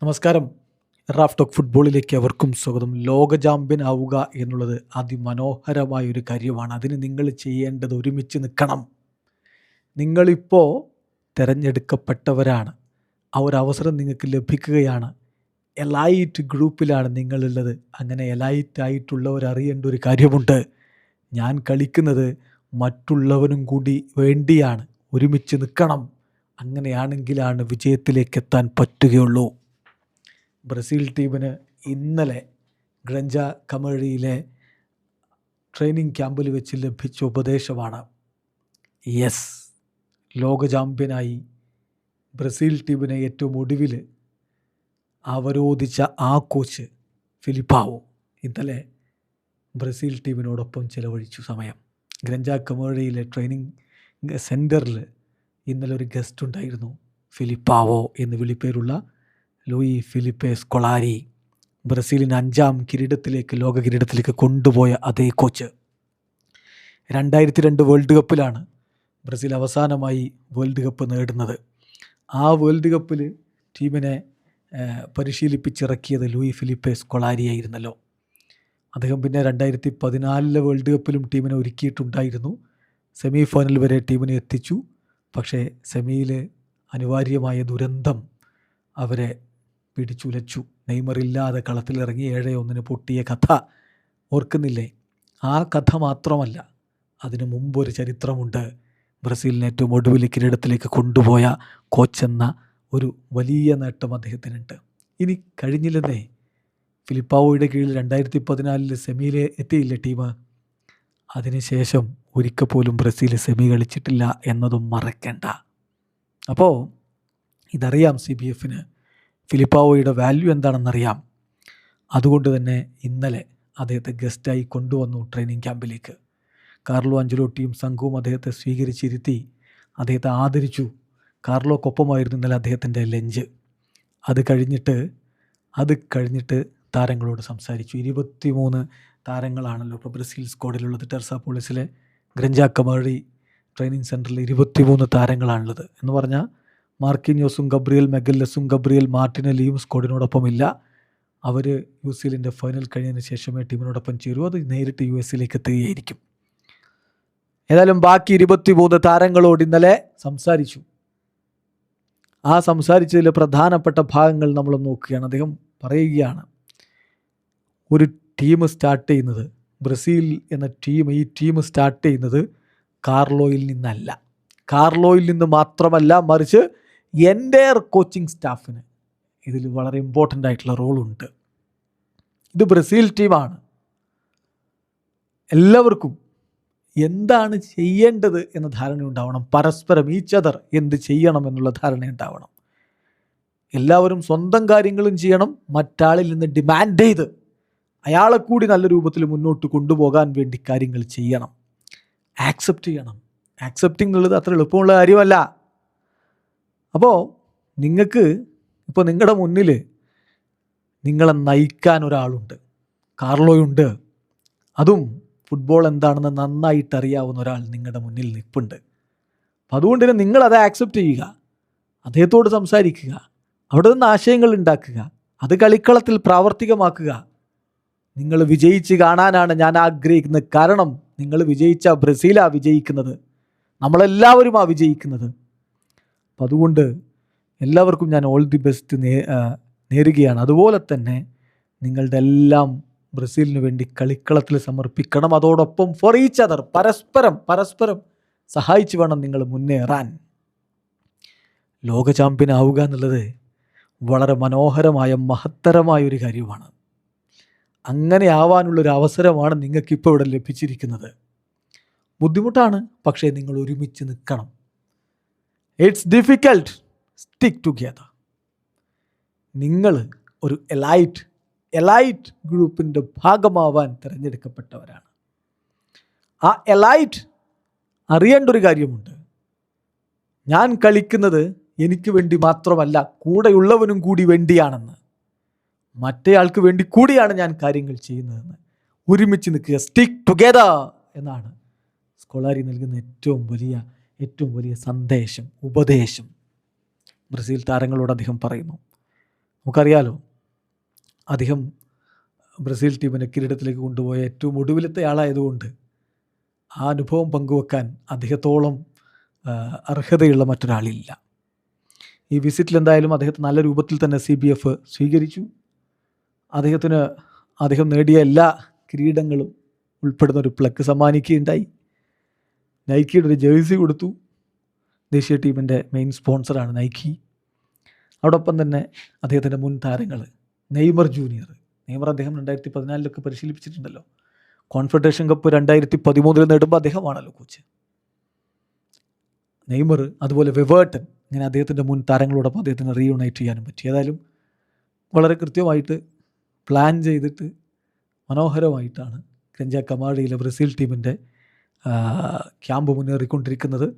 നമസ്കാരം. Raf talk ഫുട്ബോളിലേക്ക് അവർക്കും സ്വാഗതം. ലോക ചാമ്പ്യൻ ആവുക എന്നുള്ളത് അതിമനോഹരമായൊരു കാര്യമാണ്. അതിന് നിങ്ങൾ ചെയ്യേണ്ടത് ഒരുമിച്ച് നിൽക്കണം. നിങ്ങളിപ്പോൾ തിരഞ്ഞെടുക്കപ്പെട്ടവരാണ്. ആ ഒരു അവസരം നിങ്ങൾക്ക് ലഭിക്കുകയാണ്. എലൈറ്റ് ഗ്രൂപ്പിലാണ് നിങ്ങളുള്ളത്. അങ്ങനെ എലൈറ്റ് ആയിട്ടുള്ളവർ അറിയേണ്ട ഒരു കാര്യമുണ്ട്. ഞാൻ കളിക്കുന്നത് മറ്റുള്ളവനും കൂടി വേണ്ടിയാണ്. ഒരുമിച്ച് നിൽക്കണം. അങ്ങനെയാണെങ്കിലാണ് വിജയത്തിലേക്ക് എത്താൻ പറ്റുകയുള്ളൂ. ബ്രസീൽ ടീമിന് ഇന്നലെ ഗ്രഞ്ച കമറിയിലെ ട്രെയിനിങ് ക്യാമ്പിൽ വെച്ച് ലഭിച്ച ഉപദേശമാണ് യെസ്, ലോക ചാമ്പ്യനായി ബ്രസീൽ ടീമിനെ ഏറ്റവും ഒടുവിൽ അവരോധിച്ച ആ കോച്ച് ഫിലിപ്പാവോ ഇന്നലെ ബ്രസീൽ ടീമിനോടൊപ്പം ചിലവഴിച്ചു സമയം. ഗ്രഞ്ച കമറിയിലെ ട്രെയിനിങ് സെൻറ്ററിൽ ഇന്നലെ ഒരു ഗസ്റ്റ് ഉണ്ടായിരുന്നു. ഫിലിപ്പാവോ എന്ന് വിളിപ്പേരുള്ള ലൂയി ഫിലിപ്പെ സ്കൊളാരി. ബ്രസീലിന് 5ാം കിരീടത്തിലേക്ക്, ലോക കിരീടത്തിലേക്ക് കൊണ്ടുപോയ അതേ കോച്ച്. 2002 വേൾഡ് കപ്പിലാണ് ബ്രസീൽ അവസാനമായി വേൾഡ് കപ്പ് നേടുന്നത്. ആ വേൾഡ് കപ്പിൽ ടീമിനെ പരിശീലിപ്പിച്ചിറക്കിയത് ലൂയി ഫിലിപ്പെ സ്കൊളാരി ആയിരുന്നല്ലോ. അദ്ദേഹം പിന്നെ 2014 വേൾഡ് കപ്പിലും ടീമിനെ ഒരുക്കിയിട്ടുണ്ടായിരുന്നു. സെമി ഫൈനൽ വരെ ടീമിനെ എത്തിച്ചു. പക്ഷേ സെമിയിൽ അനിവാര്യമായ ദുരന്തം അവരെ പിടിച്ചുലച്ചു. നെയ്മറില്ലാതെ കളത്തിലിറങ്ങി 7-1 പൊട്ടിയ കഥ ഓർക്കുന്നില്ലേ? ആ കഥ മാത്രമല്ല, അതിനു മുമ്പൊരു ചരിത്രമുണ്ട്. ബ്രസീലിനെ ഏറ്റവും ഒടുവിൽ കിരീടത്തിലേക്ക് കൊണ്ടുപോയ കോച്ചെന്ന ഒരു വലിയ നേട്ടം അദ്ദേഹത്തിനുണ്ട്. ഇനി കഴിഞ്ഞില്ലെന്നേ, ഫിലിപ്പാവോയുടെ കീഴിൽ 2014 സെമിയിൽ എത്തിയില്ലേ ടീം. അതിനുശേഷം ഒരിക്കൽ പോലും ബ്രസീൽ സെമി കളിച്ചിട്ടില്ല എന്നതും മറക്കണ്ട. അപ്പോൾ ഇതറിയാം CBFന്, ഫിലിപ്പാവോയുടെ വാല്യൂ എന്താണെന്നറിയാം. അതുകൊണ്ട് തന്നെ ഇന്നലെ അദ്ദേഹത്തെ ഗസ്റ്റായി കൊണ്ടുവന്നു ട്രെയിനിങ് ക്യാമ്പിലേക്ക്. കാർലോ അഞ്ചലോട്ടിയും സംഘവും അദ്ദേഹത്തെ സ്വീകരിച്ചിരുത്തി, അദ്ദേഹത്തെ ആദരിച്ചു. കാർലോക്കൊപ്പമായിരുന്നു ഇന്നലെ അദ്ദേഹത്തിൻ്റെ ലഞ്ച്. അത് കഴിഞ്ഞിട്ട് താരങ്ങളോട് സംസാരിച്ചു. 23 താരങ്ങളാണല്ലോ ഇപ്പോൾ ബ്രസീൽ സ്ക്വാഡിലുള്ളത്. ടെർസാപോളിസിലെ ഗ്രഞ്ച കമറി ട്രെയിനിങ് സെൻറ്ററിൽ 23 താരങ്ങളാണുള്ളത്. എന്ന് പറഞ്ഞാൽ മാർക്കിന്യോസും ഗബ്രിയൽ മെഗല്ലസും ഗബ്രിയൽ മാർട്ടിനെല്ലിയും സ്ക്വാഡിനോടൊപ്പമില്ല. അവർ UCLൻ്റെ ഫൈനൽ കഴിഞ്ഞതിന് ശേഷമേ ടീമിനോടൊപ്പം ചേരൂ. അത് നേരിട്ട് US എത്തുകയായിരിക്കും. ഏതായാലും ബാക്കി 23 താരങ്ങളോട് ഇന്നലെ സംസാരിച്ചു. ആ സംസാരിച്ചതിൽ പ്രധാനപ്പെട്ട ഭാഗങ്ങൾ നമ്മൾ നോക്കുകയാണ്. അദ്ദേഹം പറയുകയാണ്, ഒരു ടീം സ്റ്റാർട്ട് ചെയ്യുന്നത്, ബ്രസീൽ എന്ന ഈ ടീം സ്റ്റാർട്ട് ചെയ്യുന്നത് കാർലോയിൽ നിന്നല്ല. കാർലോയിൽ നിന്ന് മാത്രമല്ല, മറിച്ച് എൻ്റെ കോച്ചിങ് സ്റ്റാഫിന് ഇതിൽ വളരെ ഇമ്പോർട്ടൻ്റ് ആയിട്ടുള്ള റോളുണ്ട്. ഇത് ബ്രസീൽ ടീമാണ്. എല്ലാവർക്കും എന്താണ് ചെയ്യേണ്ടത് എന്ന ധാരണ ഉണ്ടാവണം. പരസ്പരം ഈച്ച് അതർ എന്ത് ചെയ്യണം എന്നുള്ള ധാരണ ഉണ്ടാവണം. എല്ലാവരും സ്വന്തം കാര്യങ്ങളും ചെയ്യണം. മറ്റാളിൽ നിന്ന് ഡിമാൻഡ് ചെയ്ത് അയാളെ കൂടി നല്ല രൂപത്തിൽ മുന്നോട്ട് കൊണ്ടുപോകാൻ വേണ്ടി കാര്യങ്ങൾ ചെയ്യണം. ആക്സെപ്റ്റ് ചെയ്യണം. ആക്സെപ്റ്റിംഗ് എന്നുള്ളത് അത്ര എളുപ്പമുള്ള കാര്യമല്ല. അപ്പോൾ നിങ്ങൾക്ക് ഇപ്പോൾ നിങ്ങളുടെ മുന്നിൽ നിങ്ങളെ നയിക്കാൻ ഒരാളുണ്ട്, കാർലോയുണ്ട്. അതും ഫുട്ബോൾ എന്താണെന്ന് നന്നായിട്ട് അറിയാവുന്ന ഒരാൾ നിങ്ങളുടെ മുന്നിൽ നിൽപ്പുണ്ട്. അപ്പം അതുകൊണ്ട് തന്നെ നിങ്ങളത് ആക്സെപ്റ്റ് ചെയ്യുക, അദ്ദേഹത്തോട് സംസാരിക്കുക, അവിടെ നിന്ന് ആശയങ്ങൾ ഉണ്ടാക്കുക, അത് കളിക്കളത്തിൽ പ്രാവർത്തികമാക്കുക. നിങ്ങൾ വിജയിച്ച് കാണാനാണ് ഞാൻ ആഗ്രഹിക്കുന്നത്. കാരണം നിങ്ങൾ വിജയിച്ച ബ്രസീലാണ് വിജയിക്കുന്നത്, നമ്മളെല്ലാവരും വിജയിക്കുന്നത്. അപ്പം അതുകൊണ്ട് എല്ലാവർക്കും ഞാൻ ഓൾ ദി ബെസ്റ്റ് നേരുകയാണ്. അതുപോലെ തന്നെ നിങ്ങളുടെ എല്ലാം ബ്രസീലിന് വേണ്ടി കളിക്കളത്തിൽ സമർപ്പിക്കണം. അതോടൊപ്പം ഫോർ ഈച്ച് അതർ, പരസ്പരം സഹായിച്ച് വേണം നിങ്ങൾ മുന്നേറാൻ. ലോക ചാമ്പ്യൻ ആവുക എന്നുള്ളത് വളരെ മനോഹരമായ മഹത്തരമായ ഒരു കാര്യമാണ്. അങ്ങനെ ആവാനുള്ളൊരു അവസരമാണ് നിങ്ങൾക്കിപ്പോൾ ഇവിടെ ലഭിച്ചിരിക്കുന്നത്. ബുദ്ധിമുട്ടാണ്, പക്ഷേ നിങ്ങൾ ഒരുമിച്ച് നിൽക്കണം. It's difficult, stick together. നിങ്ങൾ ഒരു എലൈറ്റ് ഗ്രൂപ്പിൻ്റെ ഭാഗമാവാൻ തിരഞ്ഞെടുക്കപ്പെട്ടവരാണ്. ആ എലൈറ്റ് അറിയേണ്ട ഒരു കാര്യമുണ്ട്. ഞാൻ കളിക്കുന്നത് എനിക്ക് വേണ്ടി മാത്രമല്ല, കൂടെയുള്ളവനും കൂടി വേണ്ടിയാണെന്ന്. മറ്റേയാൾക്ക് വേണ്ടി കൂടിയാണ് ഞാൻ കാര്യങ്ങൾ ചെയ്യുന്നതെന്ന്. ഒരുമിച്ച് നിൽക്കുക, സ്റ്റിക്ക് ടുഗെദർ എന്നാണ് സ്കൊളാരി നൽകുന്ന ഏറ്റവും വലിയ സന്ദേശം, ഉപദേശം ബ്രസീൽ താരങ്ങളോട് അദ്ദേഹം പറയുന്നു. നമുക്കറിയാലോ, അദ്ദേഹം ബ്രസീൽ ടീമിനെ കിരീടത്തിലേക്ക് കൊണ്ടുപോയ ഏറ്റവും ഒടുവിലത്തെ ആളായതുകൊണ്ട് ആ അനുഭവം പങ്കുവെക്കാൻ അദ്ദേഹത്തോളം അർഹതയുള്ള മറ്റൊരാളില്ല. ഈ വിസിറ്റിൽ എന്തായാലും അദ്ദേഹത്തെ നല്ല രൂപത്തിൽ തന്നെ CBF സ്വീകരിച്ചു. അദ്ദേഹം നേടിയ എല്ലാ കിരീടങ്ങളും ഉൾപ്പെടുന്ന ഒരു പ്ലക്ക് സമ്മാനിക്കുകയുണ്ടായി. നൈക്കിയുടെ ഒരു ജേഴ്സി കൊടുത്തു. ദേശീയ ടീമിൻ്റെ മെയിൻ സ്പോൺസറാണ് നൈക്കി. അതോടൊപ്പം തന്നെ അദ്ദേഹത്തിൻ്റെ മുൻ താരങ്ങൾ നെയ്മർ ജൂനിയർ. അദ്ദേഹം 2014 പരിശീലിപ്പിച്ചിട്ടുണ്ടല്ലോ. കോൺഫെഡറേഷൻ കപ്പ് 2013 നേടുമ്പോൾ അദ്ദേഹമാണല്ലോ കോച്ച്. നെയ്മർ, അതുപോലെ വെവേർട്ടൻ, ഇങ്ങനെ അദ്ദേഹത്തിൻ്റെ മുൻ താരങ്ങളോടൊപ്പം അദ്ദേഹത്തിന് റീയുണൈറ്റ് ചെയ്യാനും പറ്റി. ഏതായാലും വളരെ കൃത്യമായിട്ട് പ്ലാൻ ചെയ്തിട്ട് മനോഹരമായിട്ടാണ് ഗ്രഞ്ച കമാഴയിലെ ബ്രസീൽ ടീമിൻ്റെ ക്യാമ്പ് മുന്നേറിക്കൊണ്ടിരിക്കുന്നത്.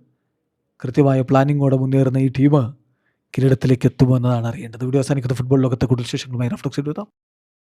കൃത്യമായ പ്ലാനിങ്ങോടെ മുന്നേറുന്ന ഈ ടീം കിരീടത്തിലേക്ക് എത്തുമെന്നതാണ് അറിയേണ്ടത്. വീഡിയോ അവസാനിക്കുന്ന ഫുട്ബോൾ ലോകത്തെ കൂടുതൽ വിശേഷങ്ങളുമായി റഫ്ലക്സ് എഴുതാം.